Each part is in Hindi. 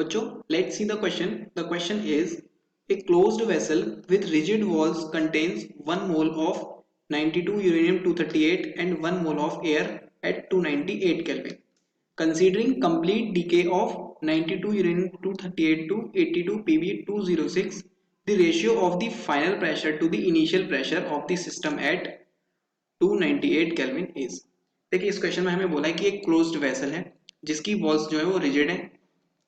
बच्चों, let's see the question. The question is, a closed vessel with rigid walls contains 1 mole of 92 uranium-238 and 1 mole of air at 298 Kelvin. Considering complete decay of 92 uranium-238 to 82 Pb206, the ratio of the final pressure to the initial pressure of the system at 298 Kelvin is. देखिए इस क्वेश्चन में हमें बोला है कि एक क्लोज्ड वेसल है जिसकी वॉल्स जो है वो रिजिड है।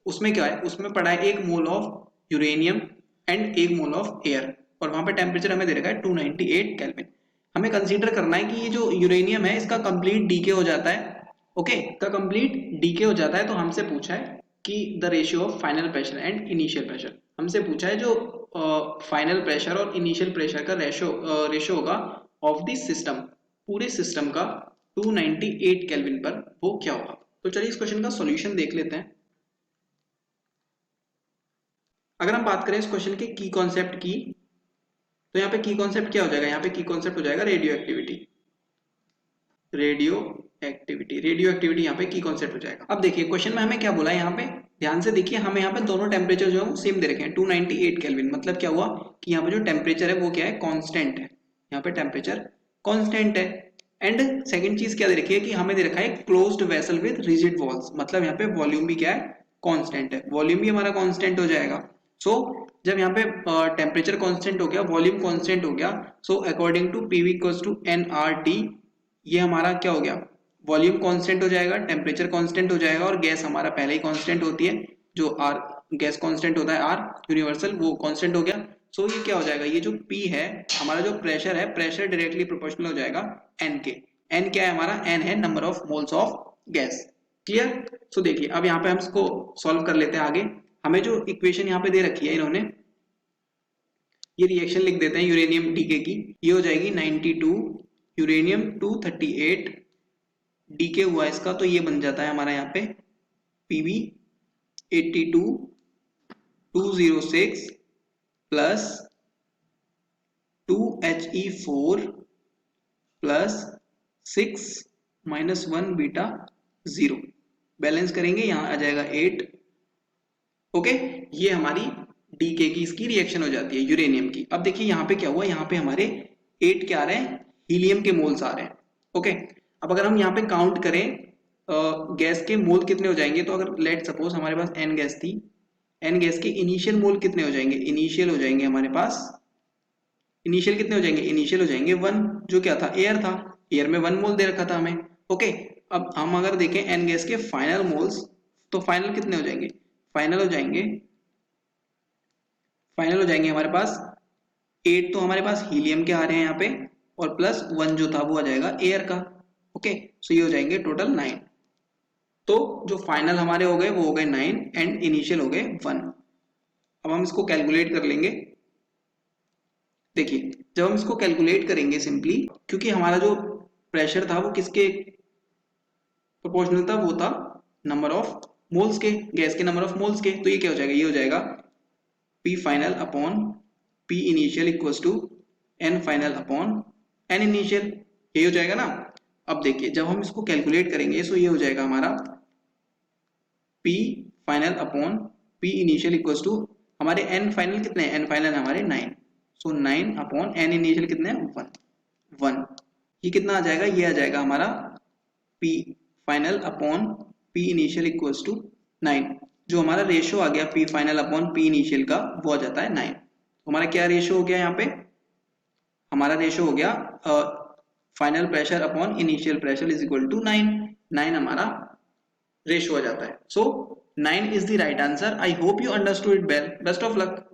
उसमें क्या है, उसमें पड़ा है 1 mole of uranium and 1 mole of air और वहां पे टेम्परेचर हमें दे रखा है 298 केल्विन। हमें कंसीडर करना है कि ये जो यूरेनियम है इसका कंप्लीट डीके हो जाता है। ओके, का कंप्लीट डीके हो जाता है तो हमसे पूछा है कि the ratio of final pressure and initial pressure. हमसे पूछा है जो फाइनल प्रेशर और इनिशियल प्रेशर का रेशियो होगा ऑफ द सिस्टम, पूरे सिस्टम का 298 केल्विन पर, वो क्या होगा। तो चलिए इस क्वेश्चन का सॉल्यूशन देख लेते हैं। अगर हम बात करें इस क्वेश्चन के की कॉन्सेप्ट की, तो यहाँ पे की कॉन्सेप्ट क्या हो जाएगा, यहाँ पे की कॉन्सेप्ट हो जाएगा रेडियो एक्टिविटी। रेडियो एक्टिविटी यहाँ पे की कॉन्सेप्ट हो जाएगा। अब देखिए क्वेश्चन में हमें क्या बोला है, यहाँ पे ध्यान से देखिए, हमें यहाँ पे दोनों टेम्परेचर जो है वो सेम दे रखे हैं 298 केल्विन। मतलब क्या हुआ कि यहाँ पे जो टेम्परेचर है वो क्या है, कांस्टेंट है। यहाँ पे टेम्परेचर कांस्टेंट है। एंड सेकंड चीज क्या दे रखी है कि हमें दे रखा है closed vessel with rigid walls. मतलब यहाँ पे वॉल्यूम भी क्या है, कांस्टेंट है। वॉल्यूम भी हमारा कांस्टेंट हो जाएगा। सो जब यहाँ पे टेम्परेचर कांस्टेंट हो गया, वॉल्यूम कांस्टेंट हो गया, so according to PV equals to NRT, ये हमारा क्या हो गया, वॉल्यूम कांस्टेंट हो जाएगा, टेम्परेचर कांस्टेंट हो जाएगा और गैस हमारा पहले ही कांस्टेंट होती है, जो आर गैस कांस्टेंट होता है, आर यूनिवर्सल, वो कांस्टेंट हो गया। सो ये क्या हो जाएगा, ये जो P है हमारा जो प्रेशर है, प्रेशर डायरेक्टली प्रोपोर्शनल हो जाएगा N के। N क्या है हमारा, N है number of moles of gas. Clear. So देखिए अब यहाँ पे हम इसको सॉल्व कर लेते हैं आगे। हमें जो इक्वेशन यहाँ पे दे रखी है इन्होंने, ये रिएक्शन लिख देते हैं यूरेनियम डीके की। ये हो जाएगी 92 यूरेनियम 238 डीके हुआ इसका, तो ये बन जाता है हमारा यहाँ पे Pb 82 206 plus 2He4 plus 6 minus 1 beta 0, balance करेंगे यहाँ आ जाएगा 8। ओके, ये हमारी डीके की इसकी रिएक्शन हो जाती है यूरेनियम की। अब देखिए यहाँ पे क्या हुआ, यहाँ पे हमारे 8 क्या आ रहे हैं, हीलियम के मोल्स आ रहे हैं। ओके, अब अगर हम यहाँ पे काउंट करें गैस के मोल कितने हो जाएंगे, तो अगर लेट सपोज हमारे पास n गैस थी, n गैस के इनिशियल मोल कितने हो जाएंगे, इनिशियल हो जाएंगे हमारे पास, इनिशियल कितने हो जाएंगे, इनिशियल हो जाएंगे 1, जो क्या था, एयर था। एयर में 1 मोल दे रखा था हमें। ओके, अब हम अगर देखें n गैस के फाइनल मोल्स, तो फाइनल कितने हो जाएंगे, फाइनल हो जाएंगे हमारे पास 8, तो हमारे पास हीलियम के आ रहे हैं यहाँ पे, और प्लस 1 जो था वो आ जाएगा एयर का। ओके, सो ये हो जाएंगे टोटल 9। तो जो फाइनल हमारे हो गए वो हो गए 9 एंड इनिशियल हो गए 1। अब हम इसको कैलकुलेट कर लेंगे। देखिए जब हम इसको कैलकुलेट करेंगे सिंपली, क्योंकि हमारा जो प्रेशर था वो किसके प्रोपोर्शनल था, वो था नंबर ऑफ मोल्स के, गैस के नंबर ऑफ मोल्स के। तो ये क्या हो जाएगा, ये हो जाएगा P final upon P initial equals to N final upon N initial, ये हो जाएगा ना। अब देखिए जब हम इसको कैलकुलेट करेंगे सो ये हो जाएगा हमारा P final upon P initial equals to हमारे N फाइनल कितने हैं, N फाइनल हमारे 9, सो 9 अपॉन N इनिशियल कितने हैं 1। ये कितना आ जाएगा, ये आ जाएगा हमारा P final upon P initial equals to 9। जो हमारा रेशियो आ गया P final upon P initial का, वो आ जाता है 9। तो हमारा क्या रेशियो हो गया यहाँ पे, हमारा रेशियो हो गया final pressure upon initial pressure is equal to 9। 9 हमारा रेशियो आ जाता है। So 9 is the right answer. I hope you understood it well. Best of luck.